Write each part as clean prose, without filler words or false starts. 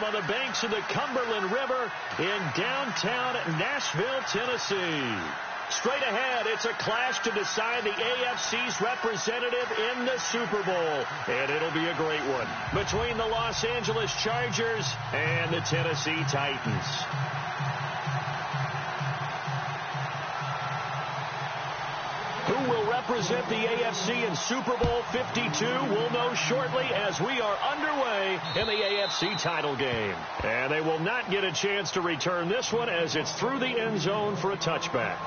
Stadium on the banks of the Cumberland River in downtown Nashville, Tennessee. Straight ahead, it's a clash to decide the AFC's representative in the Super Bowl. And it'll be a great one between the Los Angeles Chargers and the Tennessee Titans. Who will represent the AFC in Super Bowl 52? We'll know shortly as we are underway in the AFC title game. And they will not get a chance to return this one as it's through the end zone for a touchback.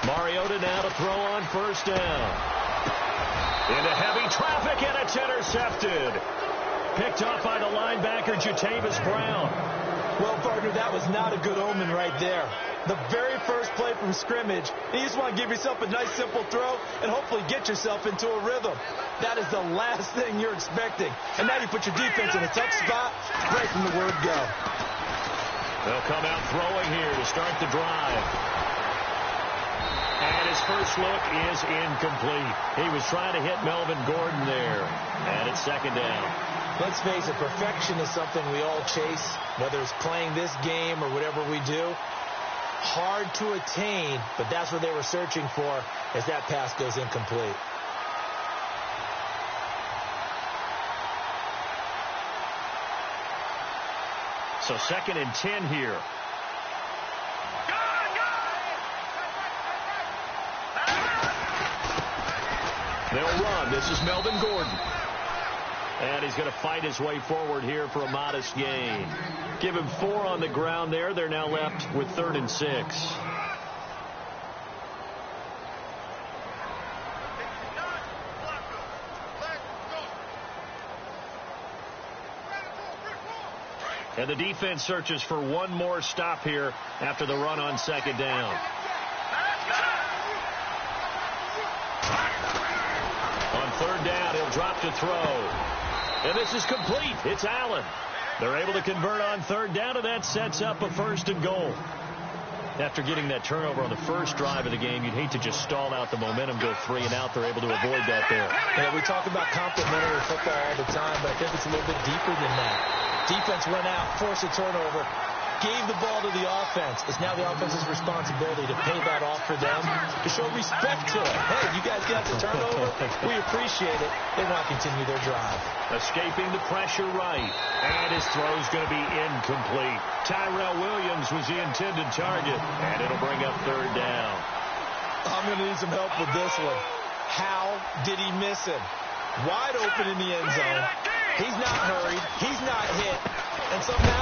Mariota now to throw on first down. Into heavy traffic, and it's intercepted. Picked off by the linebacker, Jatavis Brown. Well, partner, that was not a good omen right there. The very first play from scrimmage, you just want to give yourself a nice, simple throw and hopefully get yourself into a rhythm. That is the last thing you're expecting. And now you put your defense in a tough spot right from the word go. They'll come out throwing here to start the drive. And his first look is incomplete. He was trying to hit Melvin Gordon there. And it's second down. Let's face it, perfection is something we all chase, whether it's playing this game or whatever we do. Hard to attain, but that's what they were searching for as that pass goes incomplete. So 2nd and 10 here. They'll run. This is Melvin Gordon. And he's going to fight his way forward here for a modest gain. Give him 4 on the ground there. They're now left with 3rd and 6. And the defense searches for one more stop here after the run on 2nd down. On 3rd down, he'll drop to throw. And this is complete. It's Allen. They're able to convert on 3rd down, and that sets up a 1st and goal. After getting that turnover on the first drive of the game, you'd hate to just stall out the momentum, go 3 and out. They're able to avoid that there. Yeah, we talk about complementary football all the time, but I think it's a little bit deeper than that. Defense went out, forced a turnover, gave the ball to the offense. It's now the offense's responsibility to pay that off for them, to show respect to it. Hey, you guys got the turnover. We appreciate it. They want to continue their drive. Escaping the pressure right. And his throw's going to be incomplete. Tyrell Williams was the intended target. And it'll bring up 3rd down. I'm going to need some help with this one. How did he miss him? Wide open in the end zone. He's not hurried. He's not hit. And somehow,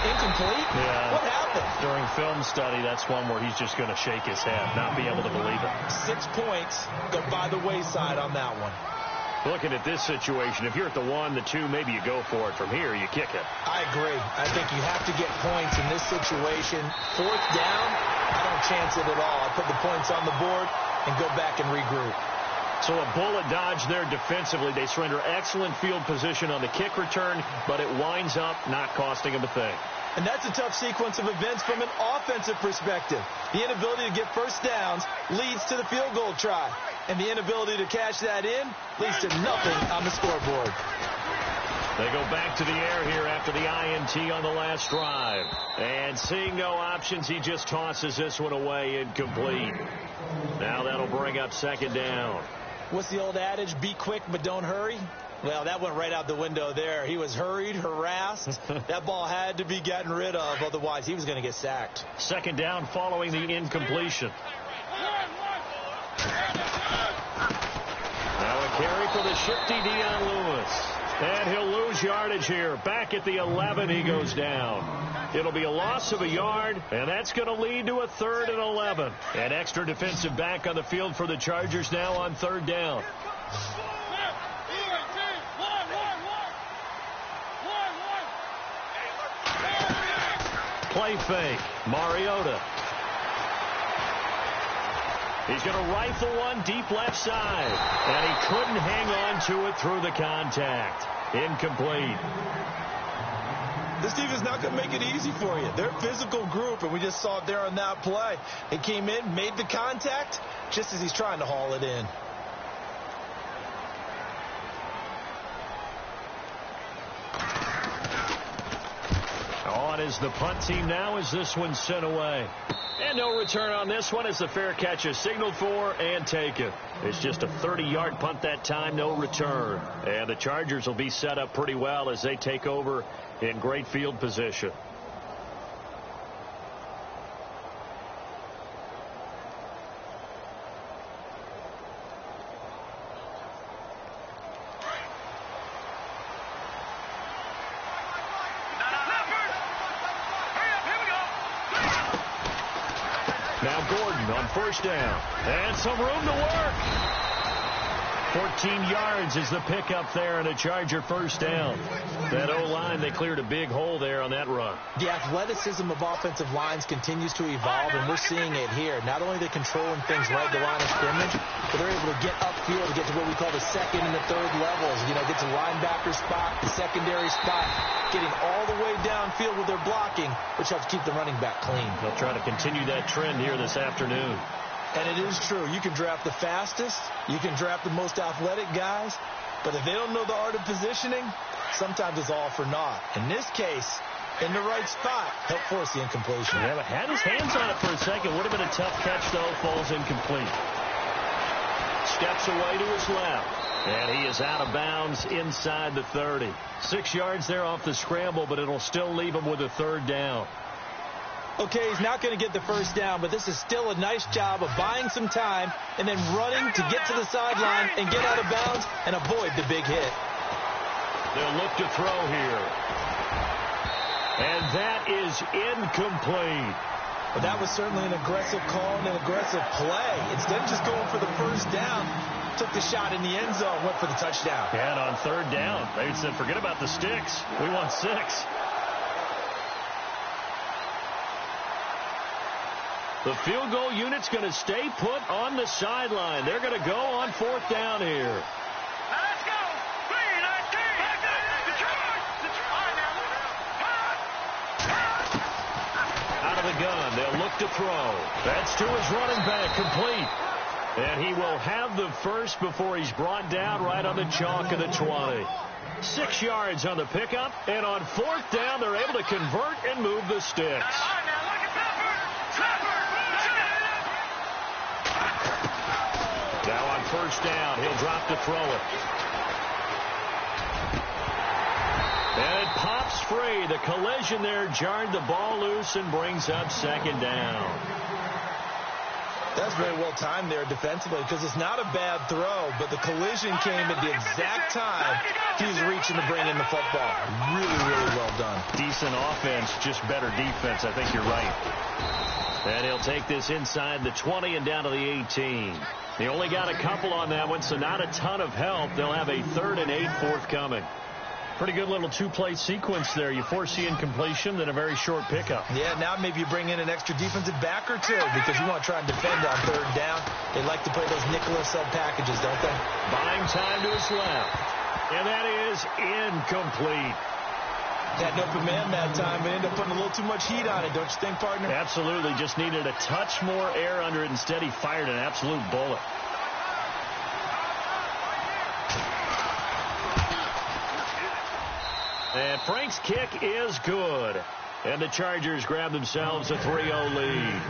incomplete? Yeah. What happened? During film study, that's one where he's just going to shake his head, not be able to believe it. 6 points go by the wayside on that one. Looking at this situation, if you're at the 1, the 2, maybe you go for it. From here, you kick it. I agree. I think you have to get points in this situation. 4th down, I don't chance it at all. I put the points on the board and go back and regroup. So a bullet dodge there defensively. They surrender excellent field position on the kick return, but it winds up not costing them a thing. And that's a tough sequence of events from an offensive perspective. The inability to get first downs leads to the field goal try. And the inability to cash that in leads to nothing on the scoreboard. They go back to the air here after the INT on the last drive. And seeing no options, he just tosses this one away incomplete. Now that'll bring up 2nd down. What's the old adage? Be quick, but don't hurry. Well, that went right out the window there. He was hurried, harassed. That ball had to be gotten rid of. Otherwise, he was going to get sacked. 2nd down following the incompletion. Now a carry for the shifty Dion Lewis. And he'll lose yardage here. Back at the 11, he goes down. It'll be a loss of a yard, and that's going to lead to a 3rd and 11. An extra defensive back on the field for the Chargers now on 3rd down. Play fake. Mariota. He's going to rifle one deep left side. And he couldn't hang on to it through the contact. Incomplete. This defense is not going to make it easy for you. They're a physical group, and we just saw it there on that play. He came in, made the contact, just as he's trying to haul it in. On is the punt team now as this one's sent away. And no return on this one as the fair catch is signaled for and taken. It's just a 30-yard punt that time, no return. And the Chargers will be set up pretty well as they take over in great field position. Now Gordon on 1st down. And some room to work. 14 yards is the pickup there and a Charger 1st down. That O-line, they cleared a big hole there on that run. The athleticism of offensive lines continues to evolve, and we're seeing it here. Not only are they controlling things right at the line of scrimmage, but they're able to get upfield to get to what we call the 2nd and the 3rd levels. You know, get to linebacker spot, the secondary spot, getting all the way downfield with their blocking, which helps keep the running back clean. They'll try to continue that trend here this afternoon. And it is true. You can draft the fastest. You can draft the most athletic guys. But if they don't know the art of positioning, sometimes it's all for naught. In this case, in the right spot, help force the incompletion. Yeah, but had his hands on it for a second. Would have been a tough catch, though. Falls incomplete. Steps away to his left. And he is out of bounds inside the 30. 6 yards there off the scramble, but it'll still leave him with a 3rd down. Okay, he's not going to get the 1st down, but this is still a nice job of buying some time and then running to get to the sideline and get out of bounds and avoid the big hit. They'll look to throw here. And that is incomplete. Well, that was certainly an aggressive call and an aggressive play. Instead of just going for the 1st down, took the shot in the end zone, went for the touchdown. And on 3rd down, they said, forget about the sticks. We want 6. The field goal unit's going to stay put on the sideline. They're going to go on 4th down here. Let's go. Out of the gun, they'll look to throw. That's to his running back, complete. And he will have the first before he's brought down right on the chalk of the 20. 6 yards on the pickup, and on 4th down, they're able to convert and move the sticks. Now on 1st down, he'll drop to throw it. And it pops free. The collision there jarred the ball loose and brings up 2nd down. That's very well timed there defensively because it's not a bad throw, but the collision came at the exact time he was reaching to bring in the football. Really, really well done. Decent offense, just better defense. I think you're right. And he'll take this inside the 20 and down to the 18. He only got a couple on that one, so not a ton of help. They'll have a 3rd and 8 forthcoming. Pretty good little 2-play sequence there. You force the incompletion, then a very short pickup. Yeah, now maybe you bring in an extra defensive back or two because you want to try and defend on 3rd down. They like to play those nickel sub packages, don't they? Buying time to his left. And that is incomplete. Had an open man that time, but ended up putting a little too much heat on it, don't you think, partner? Absolutely. Just needed a touch more air under it. Instead, he fired an absolute bullet. And Frank's kick is good. And the Chargers grab themselves a 3-0 lead.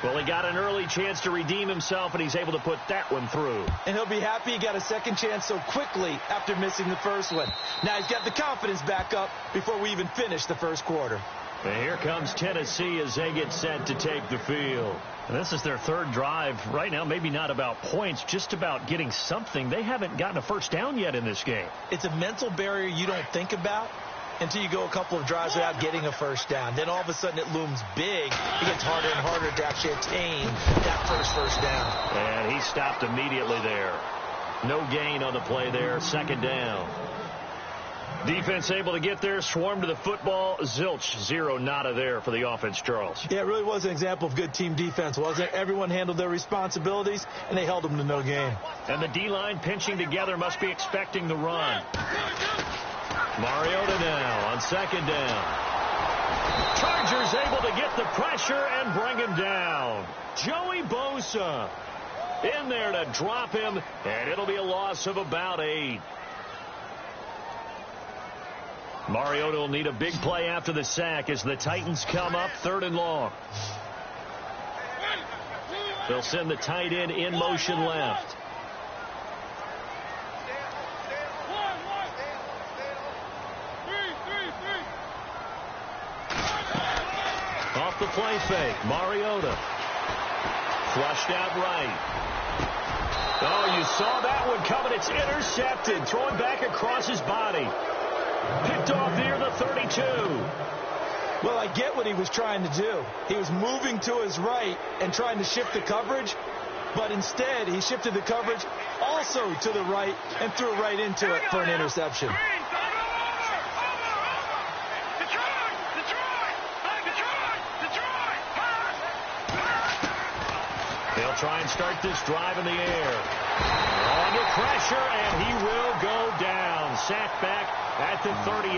Well, he got an early chance to redeem himself, and he's able to put that one through. And he'll be happy he got a second chance so quickly after missing the first one. Now he's got the confidence back up before we even finish the first quarter. And here comes Tennessee as they get set to take the field. And this is their third drive. Right now, maybe not about points, just about getting something. They haven't gotten a first down yet in this game. It's a mental barrier you don't think about until you go a couple of drives without getting a first down. Then all of a sudden it looms big. It gets harder and harder to actually attain that first down. And he stopped immediately there. No gain on the play there. Second down. Defense able to get there, swarm to the football. Zilch, zero, nada there for the offense, Charles. Yeah, it really was an example of good team defense, wasn't it? Everyone handled their responsibilities, and they held them to no gain. And the D-line pinching together must be expecting the run. Mariota now on second down. Chargers able to get the pressure and bring him down. Joey Bosa in there to drop him, and it'll be a loss of about 8. Mariota will need a big play after the sack as the Titans come up 3rd and long. They'll send the tight end in motion left. Off the play fake, Mariota. Flushed out right. Oh, you saw that one coming. It's intercepted. Thrown back across his body. Picked off near the 32. Well, I get what he was trying to do. He was moving to his right and trying to shift the coverage, but instead he shifted the coverage also to the right and threw right into it for an interception. They'll try and start this drive in the air. Under pressure, and he will go down. Sacked back at the 38.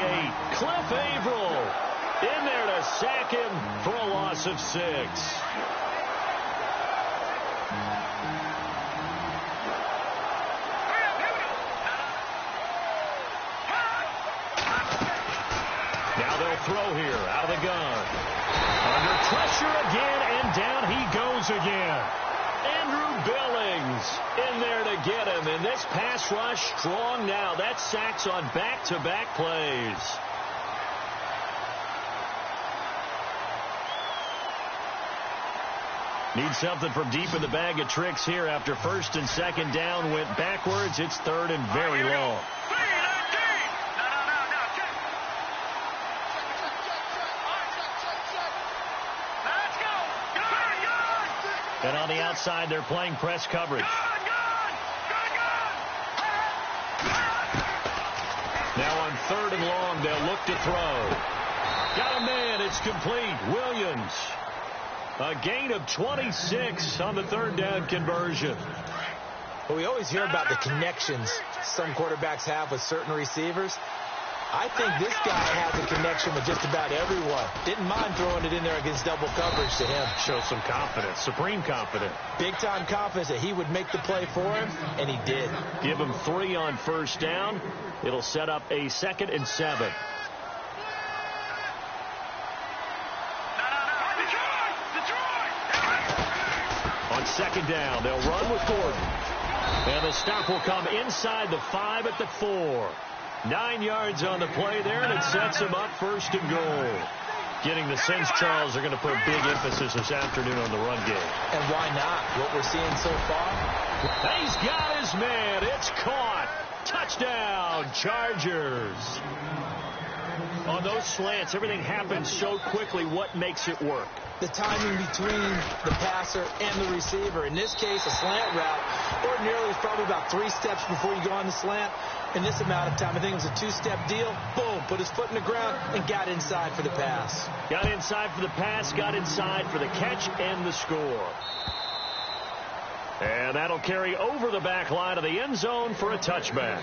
Cliff Averill in there to sack him for a loss of 6. Now they'll throw here out of the gun. Under pressure again, and down he goes again. Andrew Billings in there to get him. And this pass rush strong now. That's sacks on back-to-back plays. Need something from deep in the bag of tricks here after 1st and 2nd down went backwards. It's 3rd and very long. And on the outside, they're playing press coverage. Now on 3rd and long, they'll look to throw. Got a man. It's complete. Williams. A gain of 26 on the 3rd down conversion. Well, we always hear about the connections some quarterbacks have with certain receivers. I think this guy has a connection with just about everyone. Didn't mind throwing it in there against double coverage to him. Shows some confidence, supreme confidence. Big-time confidence that he would make the play for him, and he did. Give him 3 on 1st down. It'll set up a 2nd and 7. On 2nd down, they'll run with Gordon. And the stop will come inside the 5 at the 4. 9 yards on the play there, and it sets him up 1st and goal. Getting the sense, Charles, are going to put big emphasis this afternoon on the run game. And why not? What we're seeing so far. He's got his man. It's caught. Touchdown, Chargers. On those slants, everything happens so quickly. What makes it work? The timing between the passer and the receiver. In this case, a slant route ordinarily is probably about 3 steps before you go on the slant. In this amount of time, I think it was a 2-step deal. Boom, put his foot in the ground and got inside for the pass. Got inside for the pass, got inside for the catch and the score. And that'll carry over the back line of the end zone for a touchback.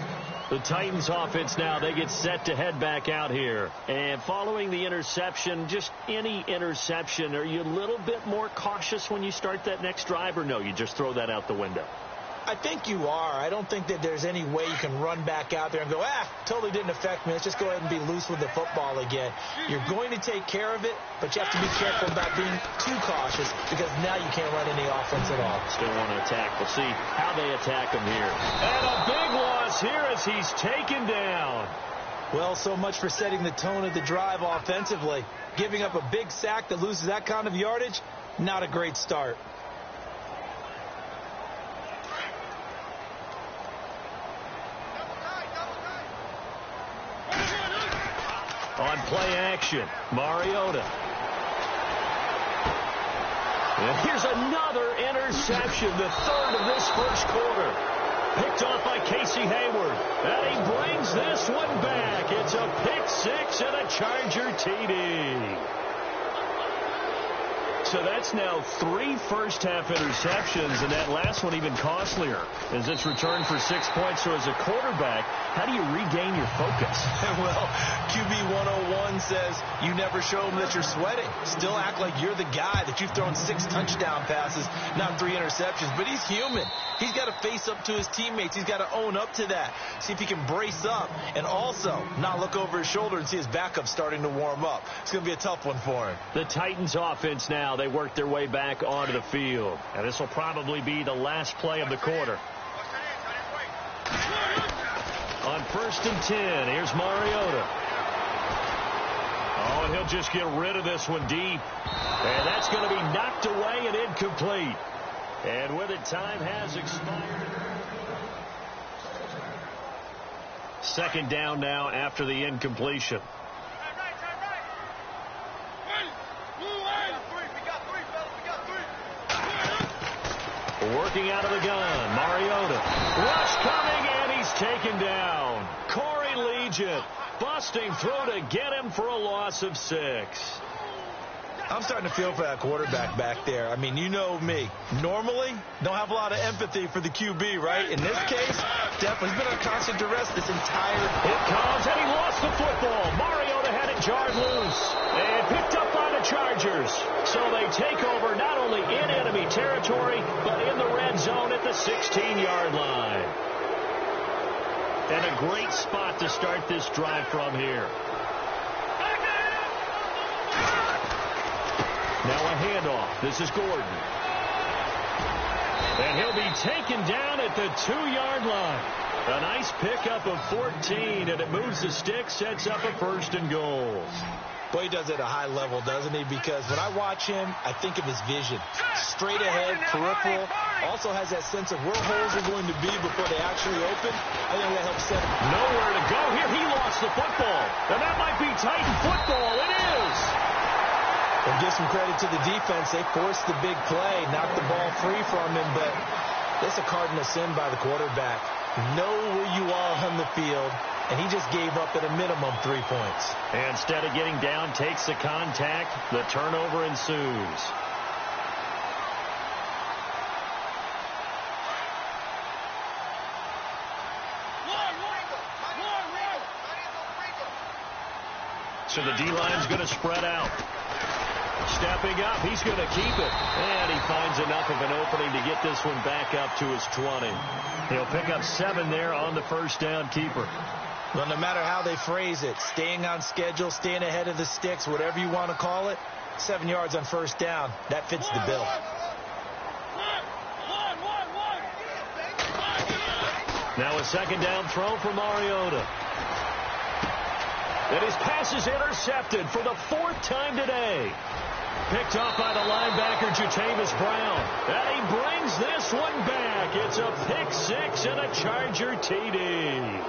The Titans offense now, they get set to head back out here. And following the interception, just any interception, are you a little bit more cautious when you start that next drive, or no, you just throw that out the window? I think you are. I don't think that there's any way you can run back out there and go, totally didn't affect me. Let's just go ahead and be loose with the football again. You're going to take care of it, but you have to be careful about being too cautious because now you can't run any offense at all. Still want to attack. We'll see how they attack him here. And a big loss here as he's taken down. Well, so much for setting the tone of the drive offensively. Giving up a big sack that loses that kind of yardage, not a great start. On play action, Mariota. And here's another interception, the third of this first quarter. Picked off by Casey Hayward. And he brings this one back. It's a pick six and a Charger TD. So that's now 3 first-half interceptions, and that last one even costlier as it's returned for 6 points. So as a quarterback, how do you regain your focus? Well, QB 101 says you never show them that you're sweating. Still act like you're the guy, that you've thrown 6 touchdown passes, not 3 interceptions. But he's human. He's got to face up to his teammates. He's got to own up to that. See if he can brace up and also not look over his shoulder and see his backup starting to warm up. It's going to be a tough one for him. The Titans offense now, they work their way back onto the field. And this will probably be the last play of the quarter. On 1st and 10, here's Mariota. Oh, and he'll just get rid of this one deep. And that's going to be knocked away and incomplete. And with it, time has expired. 2nd down now after the incompletion. Working out of the gun, Mariota. Rush coming, and he's taken down. Corey Legion busting through to get him for a loss of 6. I'm starting to feel for that quarterback back there. I mean, you know me. Normally, don't have a lot of empathy for the QB, right? In this case, definitely he's been on constant duress this entire... It comes, and he lost the football. Mariota had it jarred loose and picked up by the Chargers. So they take over not only in enemy territory, but in the red zone at the 16-yard line. And a great spot to start this drive from here. Now a handoff. This is Gordon. And he'll be taken down at the 2-yard line. A nice pickup of 14, and it moves the stick, sets up a 1st and goal. Boy, he does it at a high level, doesn't he? Because when I watch him, I think of his vision. Straight ahead, peripheral. Also has that sense of where holes are going to be before they actually open. I think that helps set him. Nowhere to go here. He lost the football. And that might be Titan football. It is. And give some credit to the defense. They forced the big play, knocked the ball free from him, but it's a cardinal sin by the quarterback. Know where you are on the field, and he just gave up at a minimum 3 points. And instead of getting down, takes the contact. The turnover ensues. So the D-line's going to spread out. Stepping up, he's going to keep it. And he finds enough of an opening to get this one back up to his 20. He'll pick up 7 there on the 1st down keeper. Well, no matter how they phrase it, staying on schedule, staying ahead of the sticks, whatever you want to call it, 7 yards on 1st down, that fits the bill. Now a 2nd down throw for Mariota. And his pass is intercepted for the 4th time today. Picked off by the linebacker, Jatavis Brown. And he brings this one back. It's a pick 6 and a Charger TD.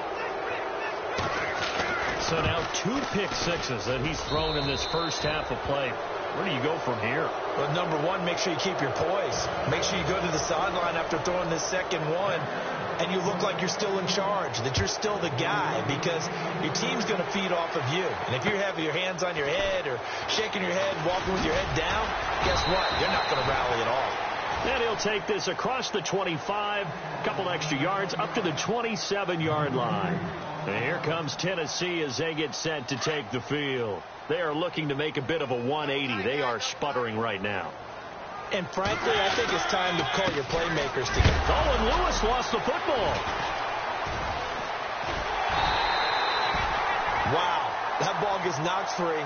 So now 2 pick 6s that he's thrown in this first half of play. Where do you go from here? Well, number one, make sure you keep your poise. Make sure you go to the sideline after throwing this second one, and you look like you're still in charge, that you're still the guy, because your team's going to feed off of you. And if you're having your hands on your head or shaking your head, walking with your head down, guess what? You're not going to rally at all. And he'll take this across the 25, a couple extra yards, up to the 27-yard line. And here comes Tennessee as they get set to take the field. They are looking to make a bit of a 180. They are sputtering right now. And frankly, I think it's time to call your playmakers together. Oh, and Lewis lost the football. Wow, that ball gets knocked free,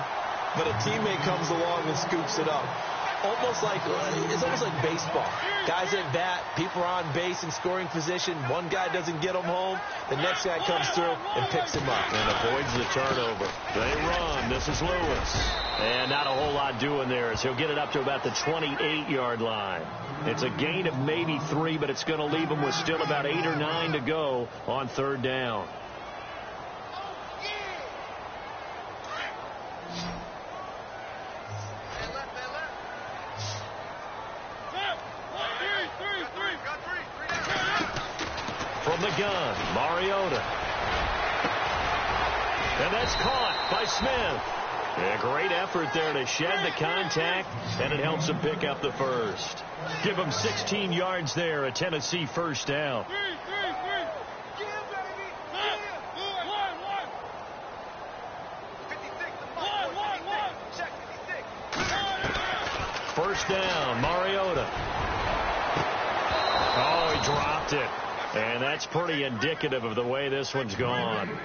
but a teammate comes along and scoops it up. It's almost like baseball. Guys at bat, people are on base in scoring position. One guy doesn't get him home. The next guy comes through and picks him up. And avoids the turnover. They run. This is Lewis. And not a whole lot doing there as he'll get it up to about the 28-yard line. It's a gain of maybe 3, but it's going to leave him with still about 8 or 9 to go on third down. From the gun, Mariota. And that's caught by Smith. A great effort there to shed the contact, and it helps him pick up the first. Give him 16 yards there, a Tennessee first down. First down, Mariota. Oh, he dropped it. And that's pretty indicative of the way this one's gone.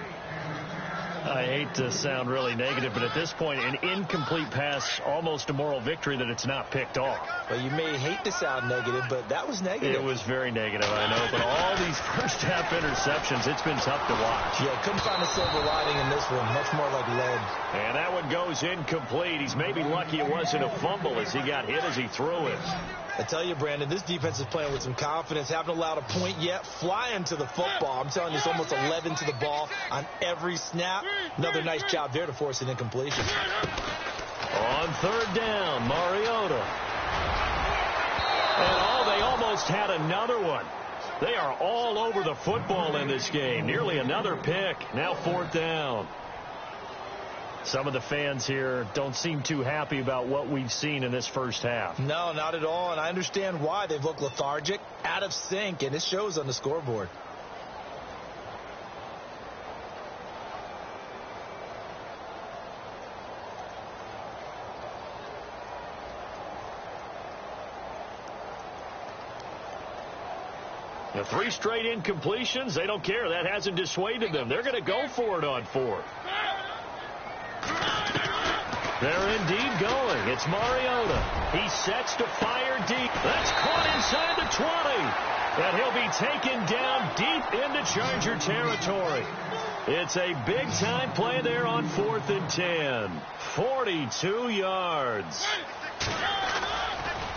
I hate to sound really negative, but at this point, an incomplete pass, almost a moral victory that it's not picked off. Well, you may hate to sound negative, but that was negative. It was very negative, I know. But all these first-half interceptions, it's been tough to watch. Yeah, couldn't find a silver lining in this one. Much more like lead. And that one goes incomplete. He's maybe lucky it wasn't a fumble as he got hit as he threw it. I tell you, Brandon, this defense is playing with some confidence. Haven't allowed a point yet. Flying to the football. I'm telling you, it's almost 11 to the ball on every snap. Another nice job there to force an incompletion. On third down, Mariota. And they almost had another one. They are all over the football in this game. Nearly another pick. Now fourth down. Some of the fans here don't seem too happy about what we've seen in this first half. No, not at all, and I understand why. They've looked lethargic, out of sync, and it shows on the scoreboard. The 3 straight incompletions, they don't care. That hasn't dissuaded them. They're going to go for it on fourth. They're indeed going. It's Mariota. He sets to fire deep. That's caught inside the 20. And he'll be taken down deep into Charger territory. It's a big-time play there on 4th and 10. 42 yards.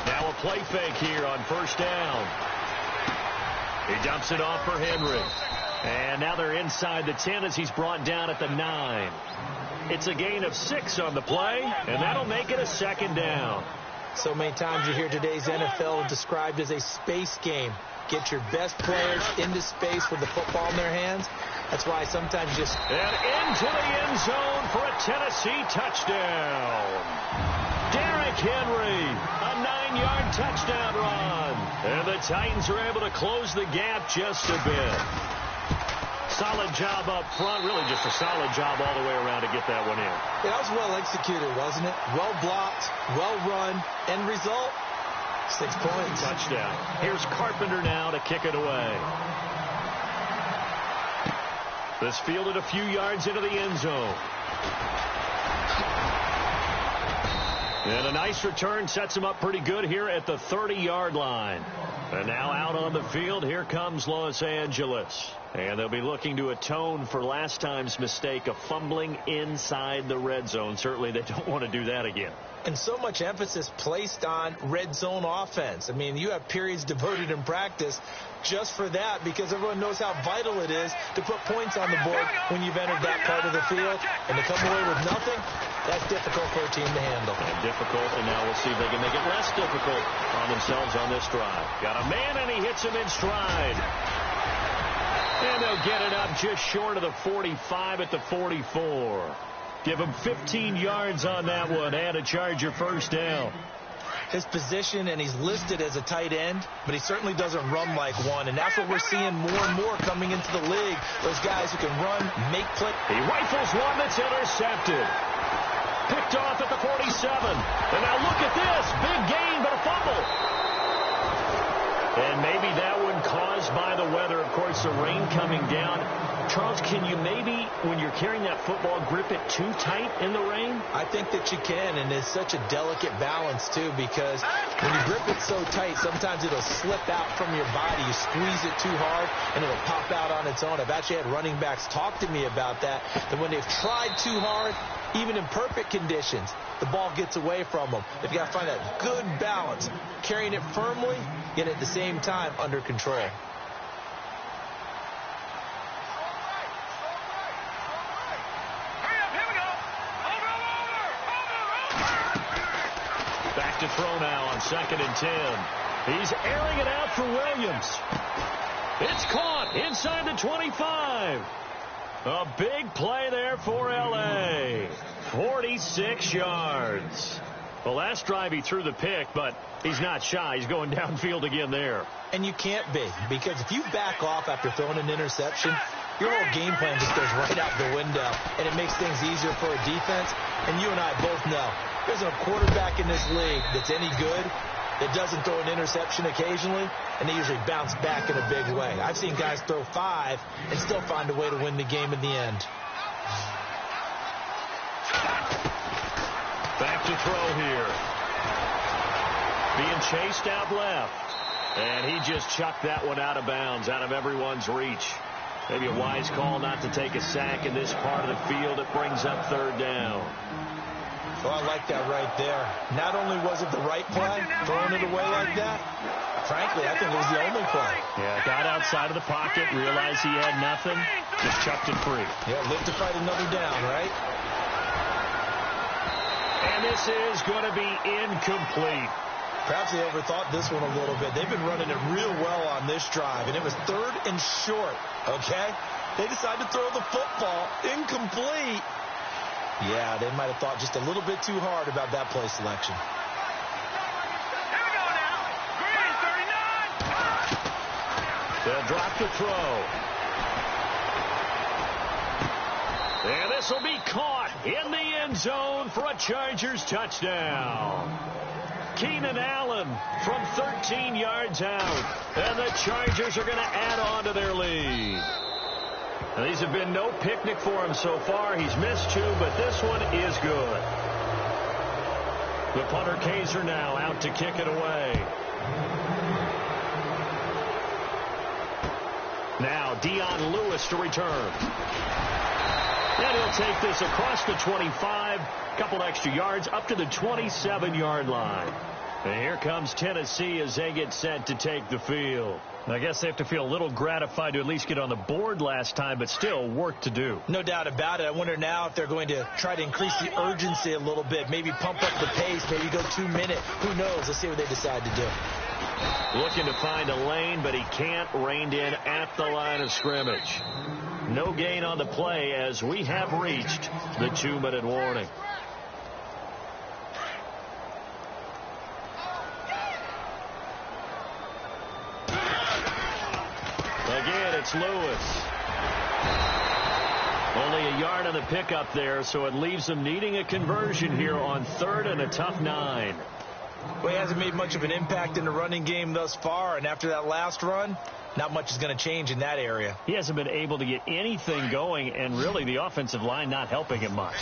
Now a play fake here on first down. He dumps it off for Henry. And now they're inside the 10 as he's brought down at the 9. It's a gain of 6 on the play, and that'll make it a second down. So many times you hear today's NFL described as a space game. Get your best players into space with the football in their hands. That's why sometimes just... And into the end zone for a Tennessee touchdown. Derrick Henry, a 9-yard touchdown run. And the Titans are able to close the gap just a bit. Solid job up front, really just a solid job all the way around to get that one in. Yeah, that was well executed, wasn't it? Well blocked, well run, end result, 6 points. Touchdown. Here's Carpenter now to kick it away. This fielded a few yards into the end zone. And a nice return sets him up pretty good here at the 30-yard line. And now out on the field, here comes Los Angeles. And they'll be looking to atone for last time's mistake of fumbling inside the red zone. Certainly they don't want to do that again. And so much emphasis placed on red zone offense. I mean, you have periods devoted in practice just for that because everyone knows how vital it is to put points on the board when you've entered that part of the field. And to come away with nothing, that's difficult for a team to handle. And difficult, and now we'll see if they can make it less difficult on themselves on this drive. Got a man, and he hits him in stride. And they'll get it up just short of the 45 at the 44. Give him 15 yards on that one and a Charger first down. His position, and he's listed as a tight end, but he certainly doesn't run like one, and that's what we're seeing more and more coming into the league. Those guys who can run, make plays. He rifles one that's intercepted. Picked off at the 47. And now look at this. Big gain, but a fumble. And maybe that one caused by the weather. Of course, the rain coming down Charles, can you maybe, when you're carrying that football, grip it too tight in the rain? I think that you can, and it's such a delicate balance, too, because when you grip it so tight, sometimes it'll slip out from your body. You squeeze it too hard, and it'll pop out on its own. I've actually had running backs talk to me about that when they've tried too hard, even in perfect conditions, the ball gets away from them. They've got to find that good balance, carrying it firmly, yet at the same time under control. To throw now on 2nd and 10. He's airing it out for Williams. It's caught inside the 25. A big play there for L.A. 46 yards. The last drive he threw the pick, but he's not shy. He's going downfield again there. And you can't be, because if you back off after throwing an interception, your whole game plan just goes right out the window, and it makes things easier for a defense. And you and I both know there's a quarterback in this league that's any good that doesn't throw an interception occasionally, and they usually bounce back in a big way. I've seen guys throw 5 and still find a way to win the game in the end. Back to throw here. Being chased out left. And he just chucked that one out of bounds, out of everyone's reach. Maybe a wise call not to take a sack in this part of the field. It brings up 3rd down. Well, I like that right there. Not only was it the right play, throwing it away like that, frankly, I think it was the only play. Yeah, got outside of the pocket, realized he had nothing, just chucked it free. Yeah, live to fight another down, right? And this is going to be incomplete. Perhaps they overthought this one a little bit. They've been running it real well on this drive, and it was 3rd and short, okay? They decided to throw the football incomplete. Yeah, they might have thought just a little bit too hard about that play selection. Here we go now. Green 39. They'll drop the throw. And this will be caught in the end zone for a Chargers touchdown. Keenan Allen from 13 yards out. And the Chargers are going to add on to their lead. And these have been no picnic for him so far. He's missed 2, but this one is good. The punter Kaiser now out to kick it away. Now Dion Lewis to return. And he'll take this across the 25, a couple extra yards, up to the 27-yard line. And here comes Tennessee as they get set to take the field. I guess they have to feel a little gratified to at least get on the board last time, but still work to do. No doubt about it. I wonder now if they're going to try to increase the urgency a little bit, maybe pump up the pace, maybe go 2 minutes. Who knows? Let's see what they decide to do. Looking to find a lane, but he can't. Reined in at the line of scrimmage. No gain on the play as we have reached the 2-minute warning. Again, it's Lewis. Only a yard on the pickup there, so it leaves them needing a conversion here on 3rd and a tough 9. Well, he hasn't made much of an impact in the running game thus far, and after that last run, not much is going to change in that area. He hasn't been able to get anything going, and really the offensive line not helping him much.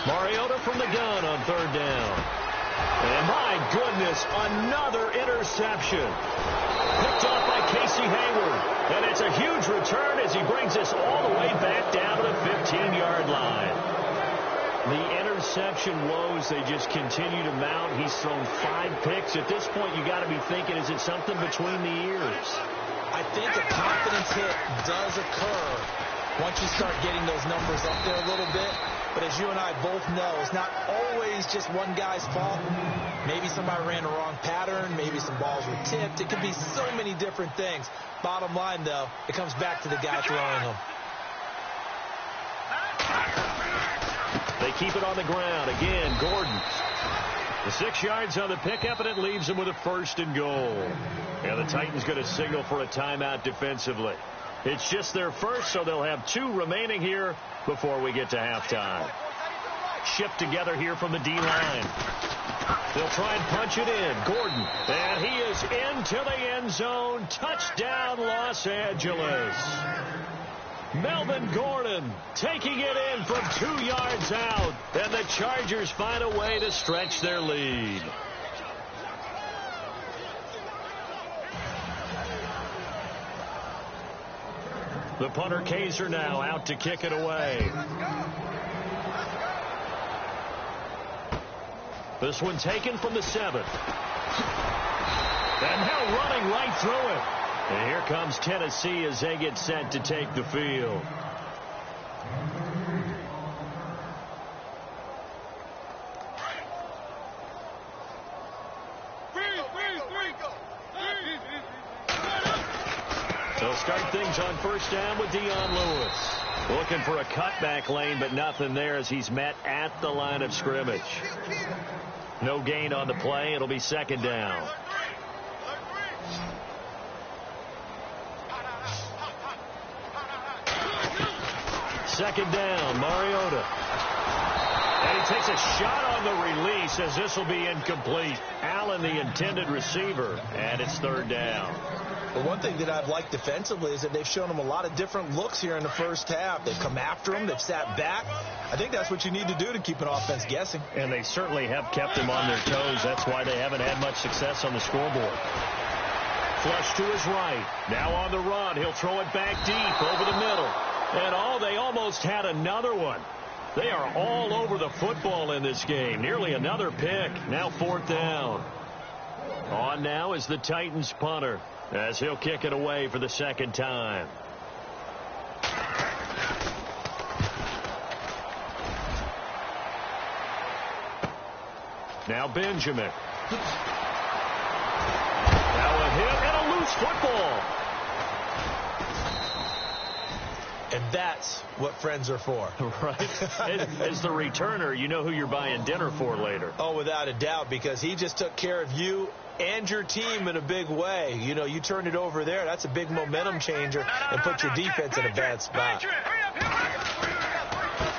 Mariota from the gun on 3rd down. And my goodness, another interception. Picked off by Casey Hayward. And it's a huge return as he brings us all the way back down to the 15-yard line. The interception woes, they just continue to mount. He's thrown 5 picks. At this point, you got to be thinking, is it something between the ears? I think a confidence hit does occur once you start getting those numbers up there a little bit. But as you and I both know, it's not always just one guy's fault. Maybe somebody ran the wrong pattern. Maybe some balls were tipped. It could be so many different things. Bottom line, though, it comes back to the guy throwing them. They keep it on the ground. Again, Gordon. The 6 yards on the pickup, and it leaves them with a 1st and goal. And the Titans going to signal for a timeout defensively. It's just their first, so they'll have 2 remaining here before we get to halftime. shift together here from the D-line. They'll try and punch it in. Gordon. And he is into the end zone. Touchdown, Los Angeles. Melvin Gordon taking it in from 2 yards out. And the Chargers find a way to stretch their lead. The punter Kaiser now out to kick it away. This one taken from the 7. And now running right through it. And here comes Tennessee as they get set to take the field. They'll start things on first down with Dion Lewis. Looking for a cutback lane, but nothing there as he's met at the line of scrimmage. No gain on the play. It'll be second down. Second down, Mariota. And he takes a shot on the release as this will be incomplete. Allen, the intended receiver, and it's third down. Well, one thing that I've liked defensively is that they've shown him a lot of different looks here in the first half. They've come after him. They've sat back. I think that's what you need to do to keep an offense guessing. And they certainly have kept him on their toes. That's why they haven't had much success on the scoreboard. Flush to his right. Now on the run. He'll throw it back deep over the middle. And they almost had another one. They are all over the football in this game. Nearly another pick. Now fourth down. On now is the Titans punter, as he'll kick it away for the second time. Now Benjamin. Now a hit and a loose football. And that's what friends are for. Right. As the returner, you know who you're buying dinner for later. Oh, without a doubt, because he just took care of you and your team in a big way. You know, you turn it over there. That's a big momentum changer and put your defense in a bad spot.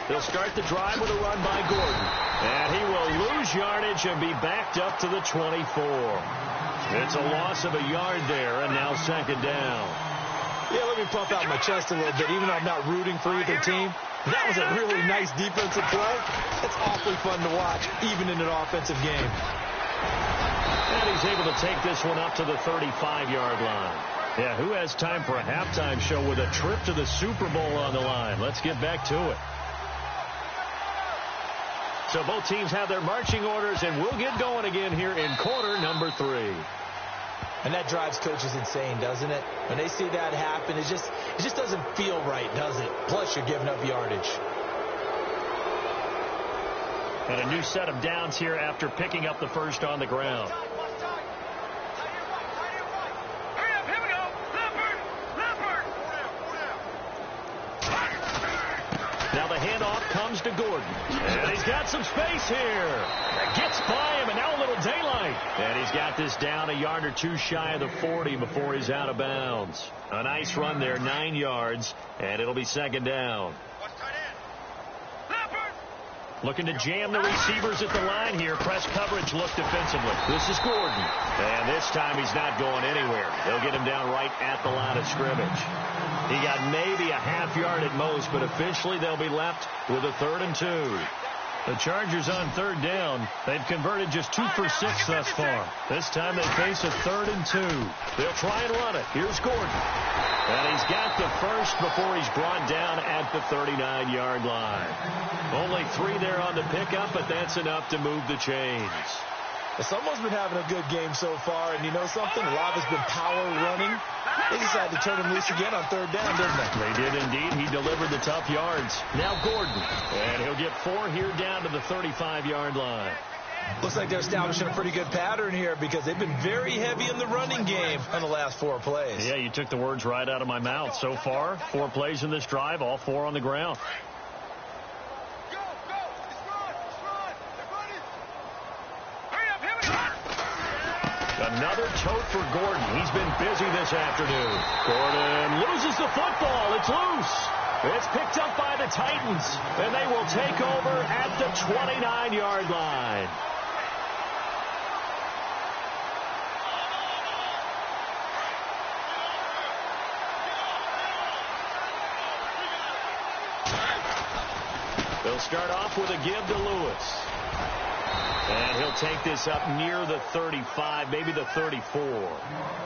They'll start the drive with a run by Gordon. And he will lose yardage and be backed up to the 24. It's a loss of a yard there, and now second down. Yeah, let me puff out my chest a little bit. Even though I'm not rooting for either team, that was a really nice defensive play. It's awfully fun to watch, even in an offensive game. And he's able to take this one up to the 35-yard line. Yeah, who has time for a halftime show with a trip to the Super Bowl on the line? Let's get back to it. So both teams have their marching orders, and we'll get going again here in quarter number 3. And that drives coaches insane, doesn't it? When they see that happen, it just doesn't feel right, does it? Plus, you're giving up yardage. And a new set of downs here after picking up the first on the ground. Now the handoff comes to Gordon. And he's got some space here. Gets by him, and now a little daylight. And he's got this down a yard or two shy of the 40 before he's out of bounds. A nice run there, 9 yards, and it'll be second down. Looking to jam the receivers at the line here. Press coverage look defensively. This is Gordon. And this time he's not going anywhere. They'll get him down right at the line of scrimmage. He got maybe a half yard at most, but officially they'll be left with a 3rd and 2. The Chargers on third down. They've converted just 2 for 6 thus far. This time they face a 3rd and 2. They'll try and run it. Here's Gordon. And he's got the first before he's brought down at the 39-yard line. Only 3 there on the pickup, but that's enough to move the chains. Well, someone's been having a good game so far, and you know something? A lot has been power running. They decided to turn him loose again on third down, didn't they? They did indeed. He delivered the tough yards. Now Gordon. And he'll get 4 here down to the 35-yard line. Looks like they're establishing a pretty good pattern here because they've been very heavy in the running game on the last 4 plays. Yeah, you took the words right out of my mouth. So far, 4 plays in this drive, all 4 on the ground. Another tote for Gordon. He's been busy this afternoon. Gordon loses the football. It's loose. It's picked up by the Titans, and they will take over at the 29-yard line. They'll start off with a give to Lewis. And he'll take this up near the 35, maybe the 34.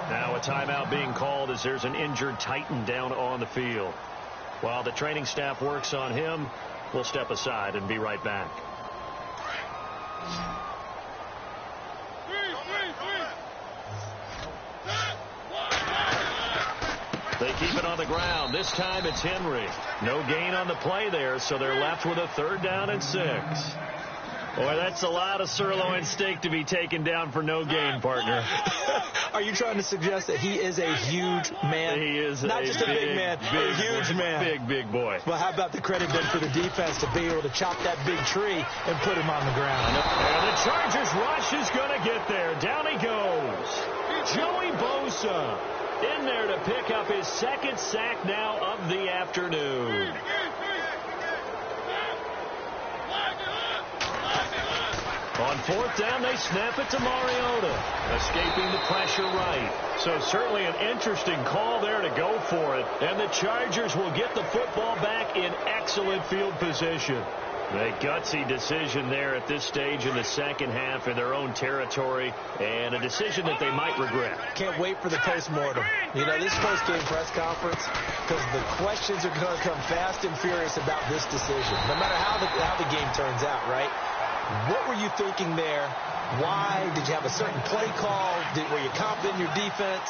Now a timeout being called as there's an injured Titan down on the field. While the training staff works on him, we'll step aside and be right back. They keep it on the ground. This time it's Henry. No gain on the play there, so they're left with a 3rd down and 6. Boy, that's a lot of sirloin steak to be taken down for no gain, partner. Are you trying to suggest that he is a huge man? He is not just a big man, a huge man. Big boy. Well, how about the credit then for the defense to be able to chop that big tree and put him on the ground? And the Chargers rush is going to get there. Down he goes. Joey Bosa in there to pick up his 2nd sack now of the afternoon. On 4th down, they snap it to Mariota, escaping the pressure right. So certainly an interesting call there to go for it. And the Chargers will get the football back in excellent field position. A gutsy decision there at this stage in the second half in their own territory, and a decision that they might regret. Can't wait for the postmortem. You know, this post-game press conference, because the questions are going to come fast and furious about this decision, no matter how the game turns out, right? What were you thinking there? Why? Did you have a certain play call? Were you confident in your defense?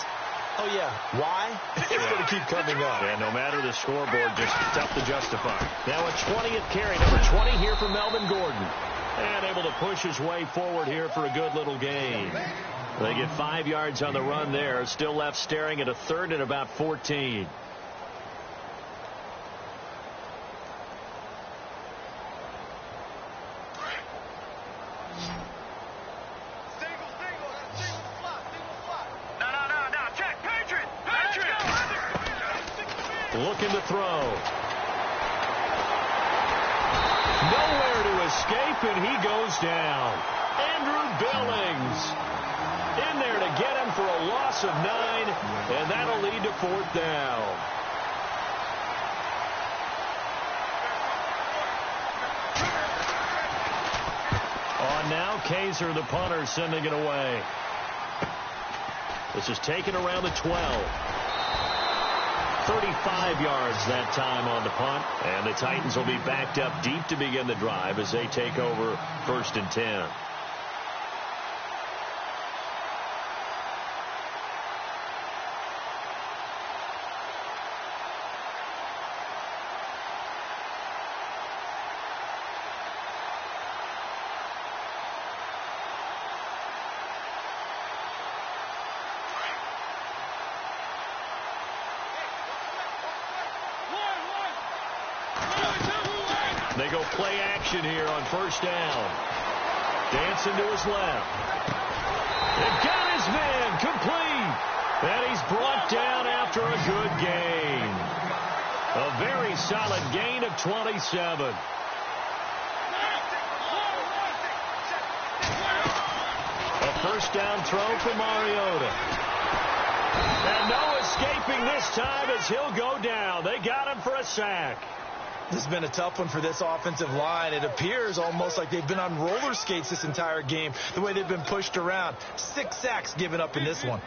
Oh, yeah. Why? It's going to keep coming up. Yeah, no matter the scoreboard, just tough to justify. Now a 20th carry, number 20 here for Melvin Gordon. And able to push his way forward here for a good little gain. They get 5 yards on the run there. Still left staring at a 3rd and about 14. Looking to throw. Nowhere to escape, and he goes down. Andrew Billings in there to get him for a loss of 9, and that'll lead to 4th down. On now, Kaiser, the punter, sending it away. This is taken around the 12. 35 yards that time on the punt, and the Titans will be backed up deep to begin the drive as they take over 1st and 10. They go play action here on 1st down. Dancing to his left. They got his man complete. And he's brought down after a good gain. A very solid gain of 27. A 1st down throw for Mariota. And no escaping this time as he'll go down. They got him for a sack. This has been a tough one for this offensive line. It appears almost like they've been on roller skates this entire game, the way they've been pushed around. 6 sacks given up in this one.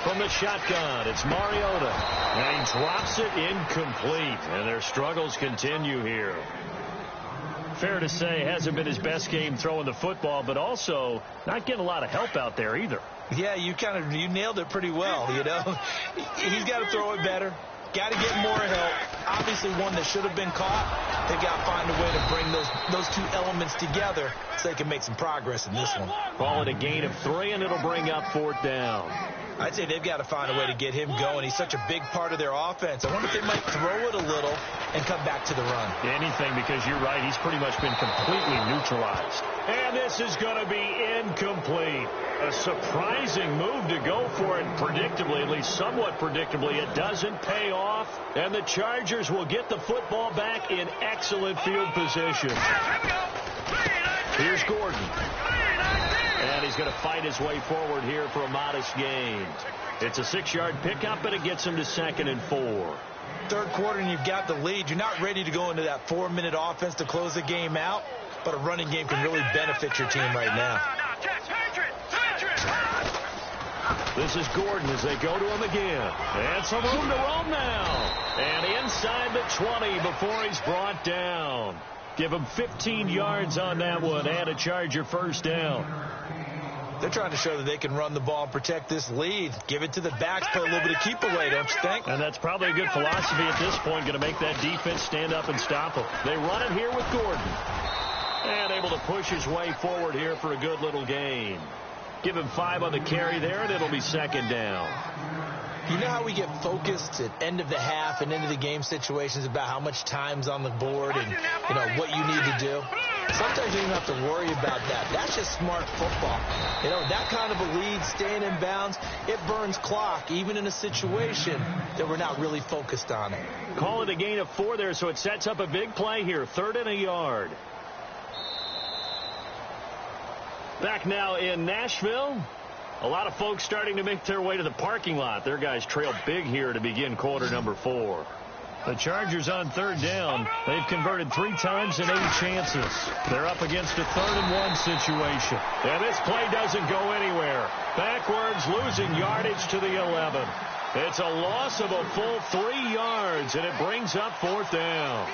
From the shotgun, it's Mariota. And he drops it incomplete. And their struggles continue here. Fair to say, hasn't been his best game throwing the football, but also not getting a lot of help out there either. Yeah, you nailed it pretty well, you know. He's got to throw it better. Got to get more help. Obviously one that should have been caught. They got to find a way to bring those 2 elements together so they can make some progress in this one. Call it a gain of 3, and it'll bring up 4th down. I'd say they've got to find a way to get him going. He's such a big part of their offense. I wonder if they might throw it a little and come back to the run. Anything, because you're right. He's pretty much been completely neutralized. And this is going to be incomplete. A surprising move to go for it predictably, at least somewhat predictably. It doesn't pay off, and the Chargers will get the football back in excellent field position. Here's Gordon. And he's going to fight his way forward here for a modest gain. It's a 6-yard pickup, and it gets him to 2nd and 4. Third quarter, and you've got the lead. You're not ready to go into that 4-minute offense to close the game out, but a running game can really benefit your team right now. This is Gordon as they go to him again. And some room to roam now. And inside the 20 before he's brought down. Give him 15 yards on that one and a Charger first down. They're trying to show that they can run the ball and protect this lead. Give it to the backs, play a little bit of keep away, don't you think? And that's probably a good philosophy at this point, going to make that defense stand up and stop them. They run it here with Gordon. And able to push his way forward here for a good little gain. Give him 5 on the carry there, and it'll be 2nd down. You know how we get focused at end of the half and into the game situations about how much time's on the board and, you know, what you need to do? Sometimes you don't have to worry about that. That's just smart football. You know, that kind of a lead, staying in bounds, it burns clock, even in a situation that we're not really focused on it. Call it a gain of 4 there, so it sets up a big play here. 3rd and a yard. Back now in Nashville. A lot of folks starting to make their way to the parking lot. Their guys trail big here to begin quarter number 4. The Chargers on 3rd down. They've converted 3 times and 8 chances. They're up against a 3rd and 1 situation. And this play doesn't go anywhere. Backwards, losing yardage to the 11. It's a loss of a full 3 yards, and it brings up 4th down.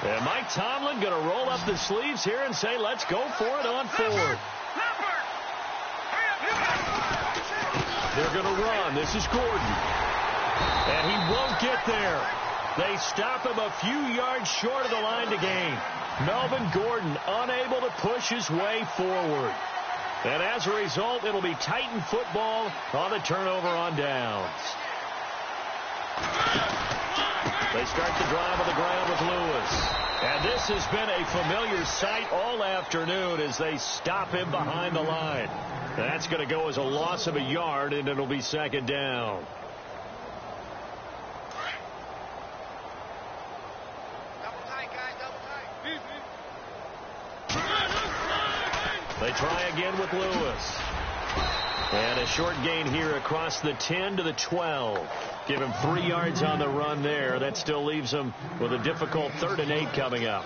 And Mike Tomlin going to roll up the sleeves here and say, let's go for it on 4th. They're going to run. This is Gordon. And he won't get there. They stop him a few yards short of the line to gain. Melvin Gordon unable to push his way forward. And as a result, it'll be Titan football on the turnover on downs. They start the drive on the ground with Lewis. And this has been a familiar sight all afternoon as they stop him behind the line. That's going to go as a loss of a yard, and it'll be 2nd down. They try again with Lewis. And a short gain here across the 10 to the 12. Give him 3 yards on the run there. That still leaves him with a difficult 3rd and 8 coming up.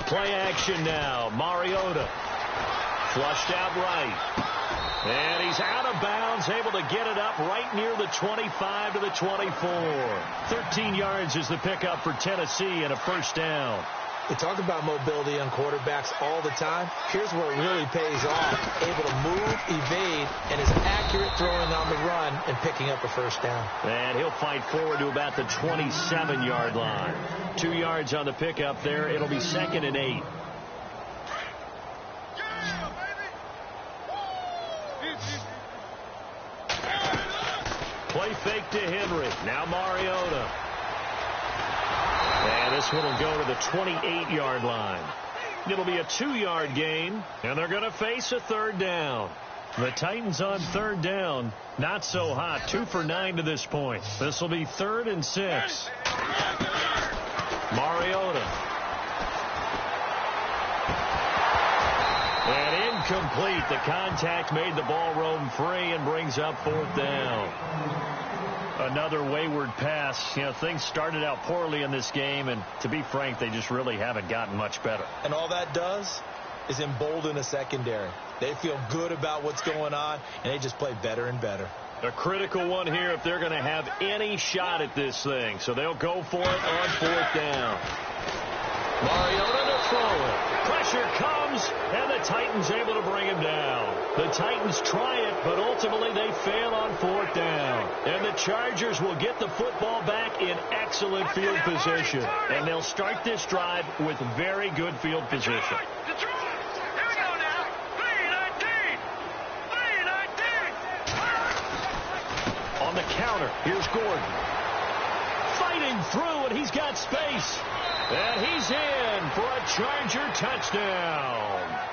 Play action now. Mariota flushed out right. And he's out of bounds, able to get it up right near the 25 to the 24. 13 yards is the pickup for Tennessee and a first down. We talk about mobility on quarterbacks all the time. Here's where it really pays off. Able to move, evade, and is accurate throwing on the run and picking up a first down. And he'll fight forward to about the 27-yard line. 2 yards on the pickup there. It'll be 2nd and 8. Play fake to Henry. Now Mariota. And this one will go to the 28-yard line. It'll be a 2-yard gain, and they're going to face a 3rd down. The Titans on 3rd down. Not so hot. 2 for 9 to this point. This will be 3rd and 6. Mariota. And incomplete. The contact made the ball roam free and brings up 4th down. Another wayward pass. You know, things started out poorly in this game, and to be frank, they just really haven't gotten much better. And all that does is embolden a secondary. They feel good about what's going on, and they just play better and better. A critical one here if they're going to have any shot at this thing. So they'll go for it on 4th down. Mariota to throw it. Pressure comes, and the Titans able to bring him down. The Titans try it, but ultimately they fail on fourth down. And the Chargers will get the football back in excellent field position. And they'll start this drive with very good field position. On the counter, here's Gordon. Fighting through, and he's got space. And he's in for a Charger touchdown.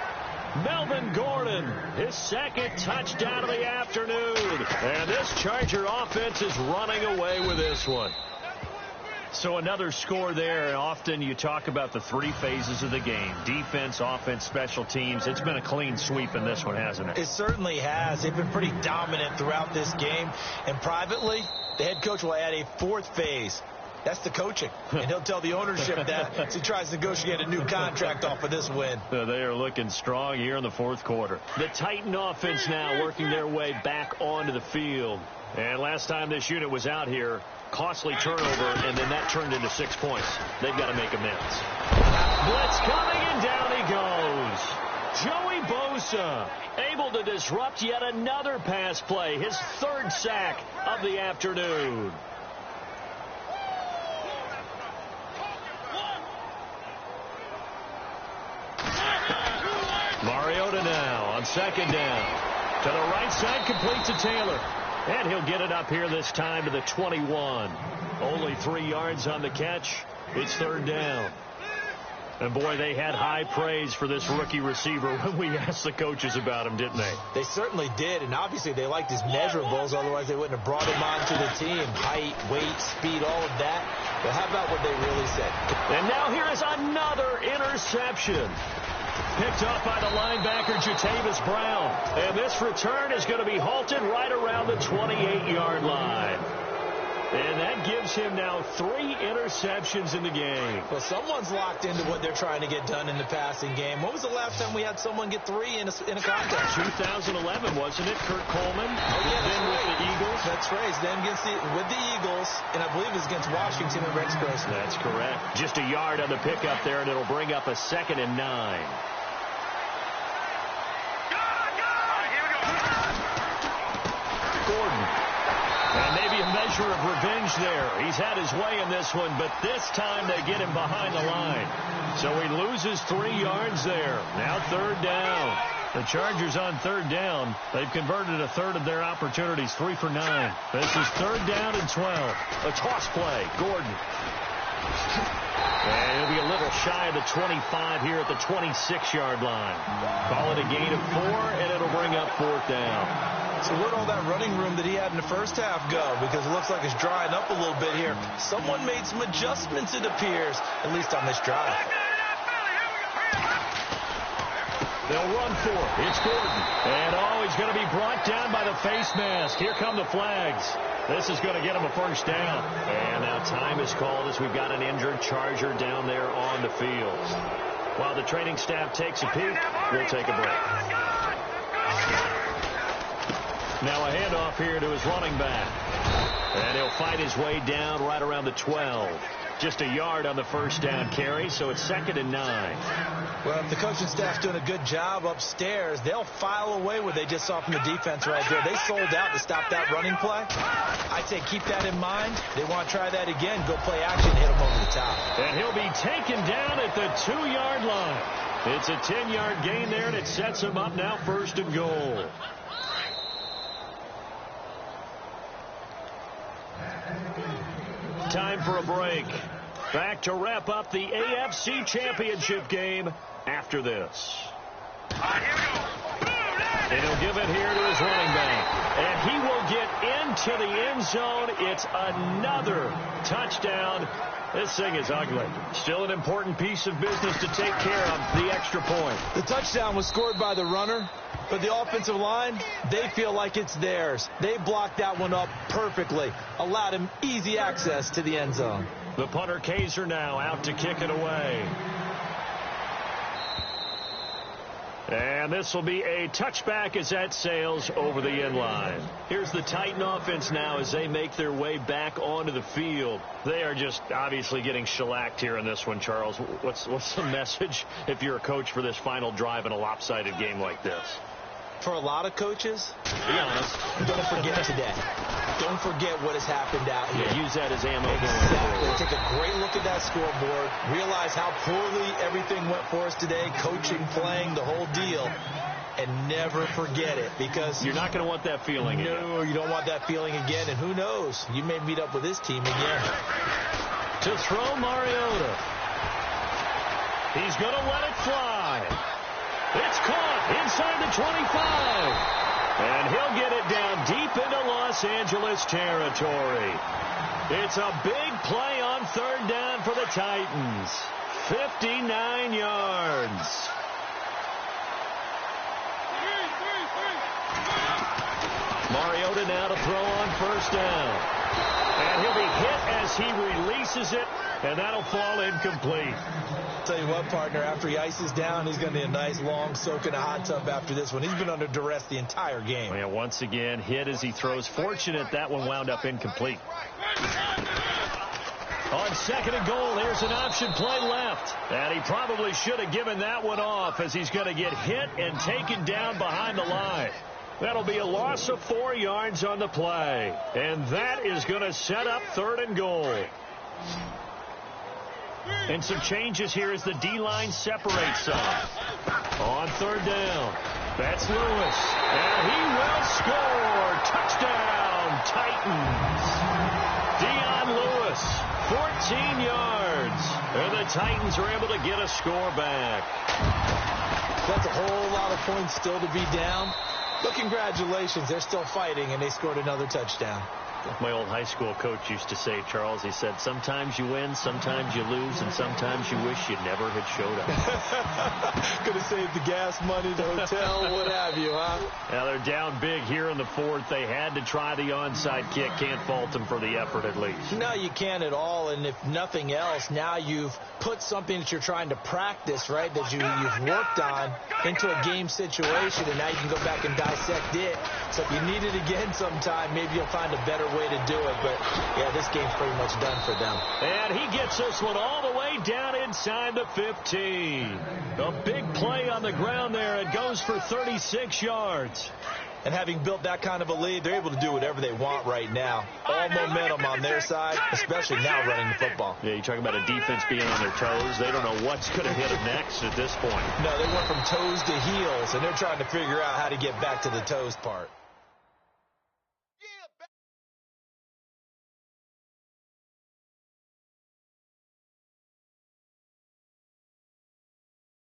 Melvin Gordon, his second touchdown of the afternoon. And this Charger offense is running away with this one. So another score there, and often you talk about the three phases of the game. Defense, offense, special teams. It's been a clean sweep in this one, hasn't it? It certainly has. They've been pretty dominant throughout this game. And privately, the head coach will add a fourth phase. That's the coaching. And he'll tell the ownership that as he tries to negotiate a new contract off of this win. They are looking strong here in the fourth quarter. The Titan offense now working their way back onto the field. And last time this unit was out here, costly turnover, and then that turned into 6 points. They've got to make amends. Blitz coming, and down he goes. Joey Bosa able to disrupt yet another pass play, his third sack of the afternoon. Mariota now on second down. To the right side, complete to Taylor. And he'll get it up here this time to the 21. Only 3 yards on the catch. It's third down. And, boy, they had high praise for this rookie receiver when we asked the coaches about him, didn't they? They certainly did, and obviously they liked his measurables. Otherwise, they wouldn't have brought him onto the team. Height, weight, speed, all of that. But how about what they really said? And now here is another interception. Picked off by the linebacker, Jatavis Brown. And this return is going to be halted right around the 28-yard line. And that gives him now 3 interceptions in the game. Well, someone's locked into what they're trying to get done in the passing game. When was the last time we had someone get 3 in a contest? 2011, wasn't it? Kurt Coleman. Oh, yeah, then with the Eagles. That's right. Then with the Eagles, and I believe it was against Washington and Rex Grossman. That's correct. Just a yard on the pickup there, and it'll bring up a 2nd and 9. Gordon. And maybe a measure of revenge there. He's had his way in this one, but this time they get him behind the line. So he loses 3 yards there. Now third down. The Chargers on third down. They've converted a third of their opportunities, 3 for 9. This is third down and 12. A toss play. Gordon. And he'll be a little shy of the 25 here at the 26-yard line. Call it a gain of 4, and it'll bring up fourth down. So where'd all that running room that he had in the first half go? Because it looks like it's drying up a little bit here. Someone made some adjustments, it appears, at least on this drive. They'll run for it. It's Gordon. And, he's going to be brought down by the face mask. Here come the flags. This is going to get him a first down. And now time is called as we've got an injured Charger down there on the field. While the training staff takes a peek, we'll take a break. Now a handoff here to his running back. And he'll fight his way down right around the 12. Just a yard on the first down carry, so it's 2nd and 9. Well, if the coaching staff's doing a good job upstairs, they'll file away what they just saw from the defense right there. They sold out to stop that running play. I'd say keep that in mind. They want to try that again. Go play action, hit him over the top. And he'll be taken down at the 2-yard line. It's a 10-yard gain there, and it sets him up now 1st and goal. Time for a break. Back to wrap up the AFC Championship game after this. And he'll give it here to his running back. And he will get into the end zone. It's another touchdown. This thing is ugly. Still an important piece of business to take care of, the extra point. The touchdown was scored by the runner, but the offensive line, they feel like it's theirs. They blocked that one up perfectly, allowed him easy access to the end zone. The punter Kaiser now out to kick it away. And this will be a touchback as that sails over the end line. Here's the Titan offense now as they make their way back onto the field. They are just obviously getting shellacked here in this one, Charles. What's the message if you're a coach for this final drive in a lopsided game like this? For a lot of coaches, be honest, don't forget today. Don't forget what has happened out here. Yeah, use that as ammo. Exactly. Take a great look at that scoreboard. Realize how poorly everything went for us today. Coaching, playing, the whole deal. And never forget it, because you're not going to want that feeling again. No, you don't want that feeling again. And who knows? You may meet up with this team again. To throw Mariota. He's going to let it fly. It's caught inside the 25. And he'll get it down deep into Los Angeles territory. It's a big play on third down for the Titans. 59 yards. Mariota now to throw on first down. And he'll be hit as he releases it, and that'll fall incomplete. Tell you what, partner, after he ices down, he's going to need a nice long soak in a hot tub after this one. He's been under duress the entire game. And once again, hit as he throws. Fortunate that one wound up incomplete. On second and goal, there's an option play left. And he probably should have given that one off, as he's going to get hit and taken down behind the line. That'll be a loss of 4 yards on the play. And that is going to set up third and goal. And some changes here as the D-line separates some. On third down, that's Lewis. And he will score. Touchdown, Titans. Dion Lewis, 14 yards. And the Titans are able to get a score back. That's a whole lot of points still to be down. But congratulations, they're still fighting, and they scored another touchdown. My old high school coach used to say, Charles, he said, sometimes you win, sometimes you lose, and sometimes you wish you never had showed up. Could have saved the gas money, the hotel, what have you, huh? Now they're down big here in the fourth. They had to try the onside kick. Can't fault them for the effort at least. No, you can't at all. And if nothing else, now you've put something that you're trying to practice, right, that you've worked on into a game situation, and now you can go back and dissect it. So if you need it again sometime, maybe you'll find a better way to do it. But, yeah, this game's pretty much done for them. And he gets this one all the way down inside the 15. A big play on the ground there. It goes for 36 yards. And having built that kind of a lead, they're able to do whatever they want right now. All momentum on their side, especially now running the football. Yeah, you talk about a defense being on their toes. They don't know what's going to hit them next at this point. No, they went from toes to heels, and they're trying to figure out how to get back to the toes part.